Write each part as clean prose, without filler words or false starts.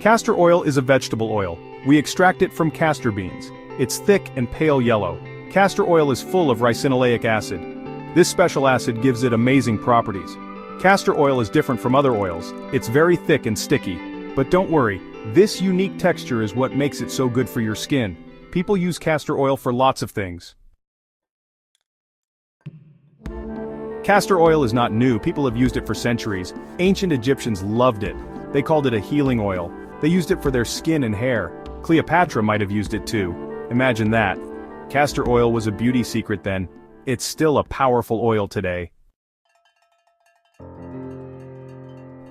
Castor oil is a vegetable oil. We extract it from castor beans. It's thick and pale yellow. Castor oil is full of ricinoleic acid. This special acid gives it amazing properties. Castor oil is different from other oils. It's very thick and sticky. But don't worry, this unique texture is what makes it so good for your skin. People use castor oil for lots of things. Castor oil is not new, people have used it for centuries. Ancient Egyptians loved it. They called it a healing oil. They used it for their skin and hair. Cleopatra might have used it too. Imagine that. Castor oil was a beauty secret then. It's still a powerful oil today.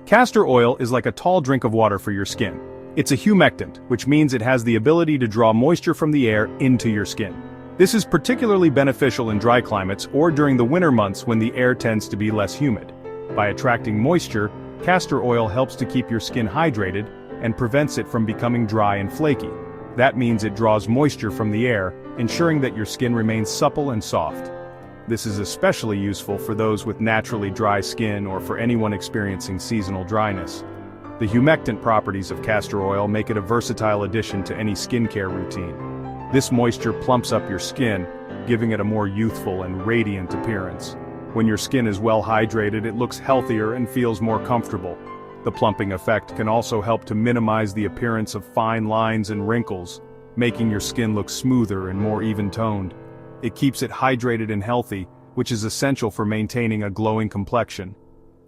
Castor oil is like a tall drink of water for your skin. It's a humectant, which means it has the ability to draw moisture from the air into your skin. This is particularly beneficial in dry climates or during the winter months when the air tends to be less humid. By attracting moisture, castor oil helps to keep your skin hydrated and prevents it from becoming dry and flaky. That means it draws moisture from the air, ensuring that your skin remains supple and soft. This is especially useful for those with naturally dry skin or for anyone experiencing seasonal dryness. The humectant properties of castor oil make it a versatile addition to any skincare routine. This moisture plumps up your skin, giving it a more youthful and radiant appearance. When your skin is well hydrated, it looks healthier and feels more comfortable. The plumping effect can also help to minimize the appearance of fine lines and wrinkles, making your skin look smoother and more even-toned. It keeps it hydrated and healthy, which is essential for maintaining a glowing complexion.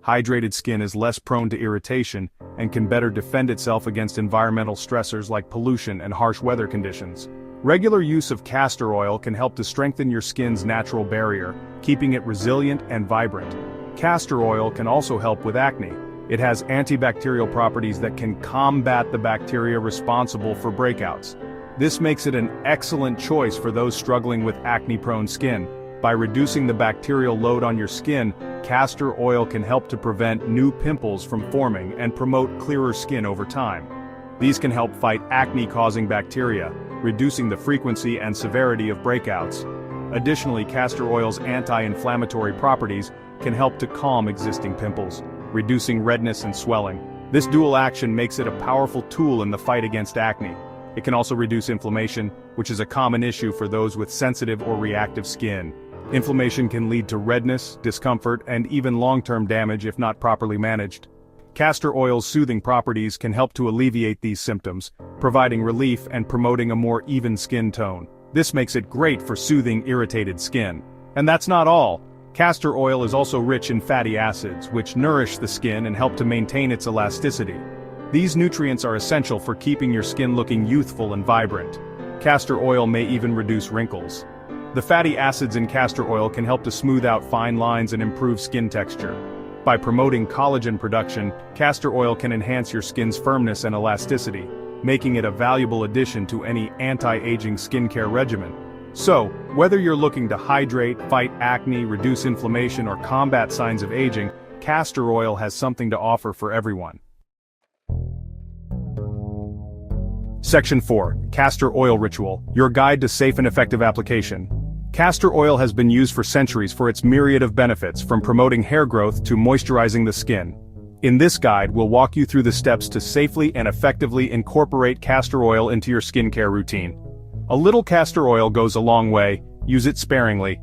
Hydrated skin is less prone to irritation and can better defend itself against environmental stressors like pollution and harsh weather conditions. Regular use of castor oil can help to strengthen your skin's natural barrier, keeping it resilient and vibrant. Castor oil can also help with acne. It has antibacterial properties that can combat the bacteria responsible for breakouts. This makes it an excellent choice for those struggling with acne-prone skin. By reducing the bacterial load on your skin, castor oil can help to prevent new pimples from forming and promote clearer skin over time. These can help fight acne-causing bacteria, reducing the frequency and severity of breakouts. Additionally, castor oil's anti-inflammatory properties can help to calm existing pimples, reducing redness and swelling. This dual action makes it a powerful tool in the fight against acne. It can also reduce inflammation, which is a common issue for those with sensitive or reactive skin. Inflammation can lead to redness, discomfort, and even long-term damage if not properly managed. Castor oil's soothing properties can help to alleviate these symptoms, providing relief and promoting a more even skin tone. This makes it great for soothing irritated skin. And that's not all. Castor oil is also rich in fatty acids, which nourish the skin and help to maintain its elasticity. These nutrients are essential for keeping your skin looking youthful and vibrant. Castor oil may even reduce wrinkles. The fatty acids in castor oil can help to smooth out fine lines and improve skin texture. By promoting collagen production, castor oil can enhance your skin's firmness and elasticity, making it a valuable addition to any anti-aging skincare regimen. So, whether you're looking to hydrate, fight acne, reduce inflammation, or combat signs of aging, castor oil has something to offer for everyone. Section 4. Castor Oil Ritual, your guide to safe and effective application. Castor oil has been used for centuries for its myriad of benefits, from promoting hair growth to moisturizing the skin. In this guide, we'll walk you through the steps to safely and effectively incorporate castor oil into your skincare routine. A little castor oil goes a long way, use it sparingly.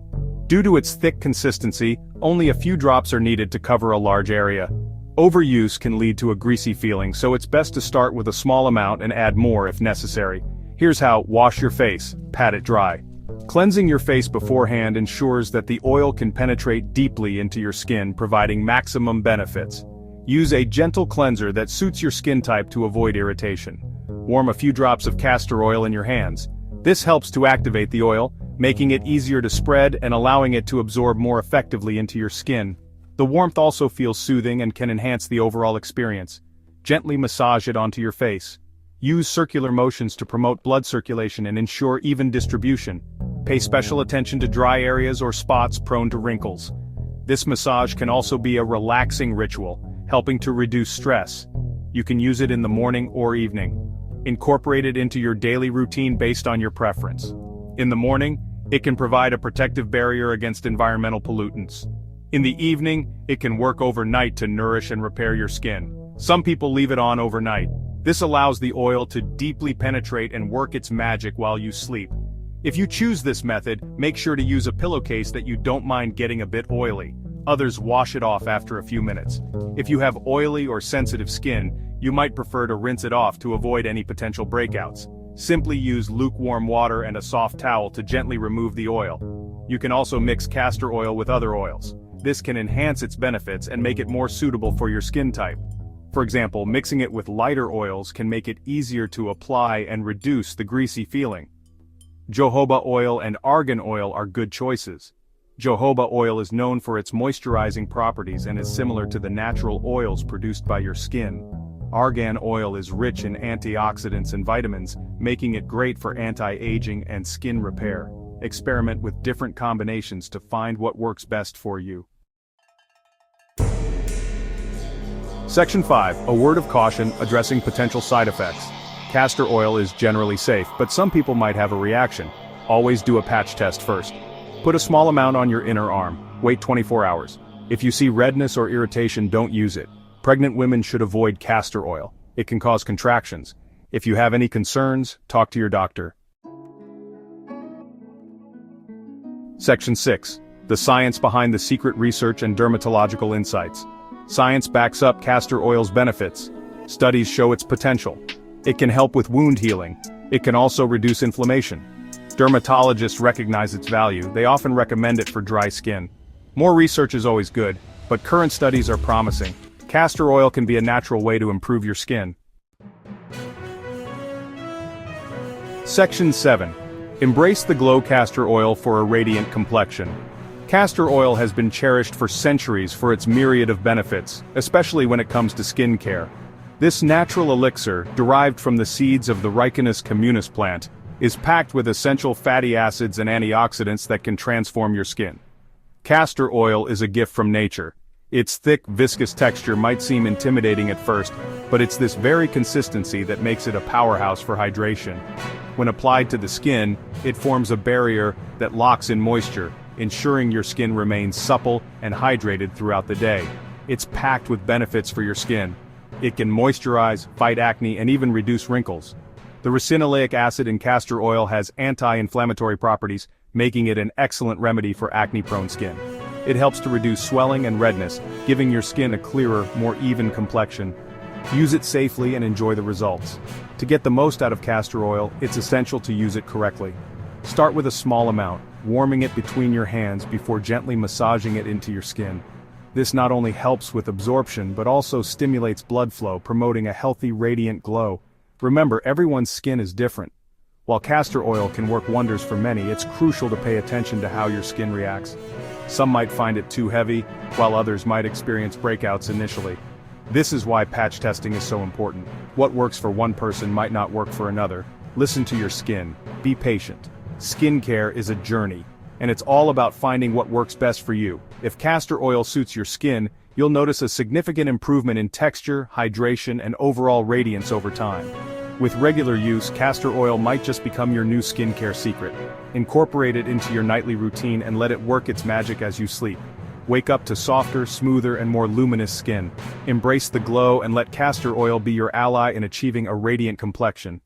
Due to its thick consistency, only a few drops are needed to cover a large area. Overuse can lead to a greasy feeling, so it's best to start with a small amount and add more if necessary. Here's how: wash your face, pat it dry. Cleansing your face beforehand ensures that the oil can penetrate deeply into your skin, providing maximum benefits. Use a gentle cleanser that suits your skin type to avoid irritation. Warm a few drops of castor oil in your hands. This helps to activate the oil, making it easier to spread and allowing it to absorb more effectively into your skin. The warmth also feels soothing and can enhance the overall experience. Gently massage it onto your face. Use circular motions to promote blood circulation and ensure even distribution. Pay special attention to dry areas or spots prone to wrinkles. This massage can also be a relaxing ritual, helping to reduce stress. You can use it in the morning or evening. Incorporate it into your daily routine based on your preference. In the morning, it can provide a protective barrier against environmental pollutants. In the evening, it can work overnight to nourish and repair your skin. Some people leave it on overnight. This allows the oil to deeply penetrate and work its magic while you sleep. If you choose this method, make sure to use a pillowcase that you don't mind getting a bit oily. Others wash it off after a few minutes. If you have oily or sensitive skin, you might prefer to rinse it off to avoid any potential breakouts. Simply use lukewarm water and a soft towel to gently remove the oil. You can also mix castor oil with other oils. This can enhance its benefits and make it more suitable for your skin type. For example, mixing it with lighter oils can make it easier to apply and reduce the greasy feeling. Jojoba oil and argan oil are good choices. Jojoba oil is known for its moisturizing properties and is similar to the natural oils produced by your skin. Argan oil is rich in antioxidants and vitamins, making it great for anti-aging and skin repair. Experiment with different combinations to find what works best for you. Section 5. A word of caution addressing potential side effects. Castor oil is generally safe, but some people might have a reaction. Always do a patch test first. Put a small amount on your inner arm. Wait 24 hours. If you see redness or irritation, don't use it. Pregnant women should avoid castor oil. It can cause contractions. If you have any concerns, talk to your doctor. Section 6. The science behind the secret research and dermatological insights. Science backs up castor oil's benefits. Studies show its potential. It can help with wound healing. It can also reduce inflammation. Dermatologists recognize its value. They often recommend it for dry skin. More research is always good, but current studies are promising. Castor oil can be a natural way to improve your skin. Section 7. Embrace the glow castor oil for a radiant complexion. Castor oil has been cherished for centuries for its myriad of benefits, especially when it comes to skin care. This natural elixir, derived from the seeds of the Ricinus communis plant, is packed with essential fatty acids and antioxidants that can transform your skin. Castor oil is a gift from nature. Its thick, viscous texture might seem intimidating at first, but it's this very consistency that makes it a powerhouse for hydration. When applied to the skin, it forms a barrier that locks in moisture, ensuring your skin remains supple and hydrated throughout the day. It's packed with benefits for your skin. It can moisturize, fight acne, and even reduce wrinkles. The ricinoleic acid in castor oil has anti-inflammatory properties, making it an excellent remedy for acne-prone skin. It helps to reduce swelling and redness, giving your skin a clearer, more even complexion. Use it safely and enjoy the results. To get the most out of castor oil, it's essential to use it correctly. Start with a small amount, warming it between your hands before gently massaging it into your skin. This not only helps with absorption but also stimulates blood flow, promoting a healthy, radiant glow. Remember, everyone's skin is different. While castor oil can work wonders for many, it's crucial to pay attention to how your skin reacts. Some might find it too heavy, while others might experience breakouts initially. This is why patch testing is so important. What works for one person might not work for another. Listen to your skin. Be patient. Skincare is a journey, and it's all about finding what works best for you. If castor oil suits your skin, you'll notice a significant improvement in texture, hydration, and overall radiance over time. With regular use, castor oil might just become your new skincare secret. Incorporate it into your nightly routine and let it work its magic as you sleep. Wake up to softer, smoother, and more luminous skin. Embrace the glow and let castor oil be your ally in achieving a radiant complexion.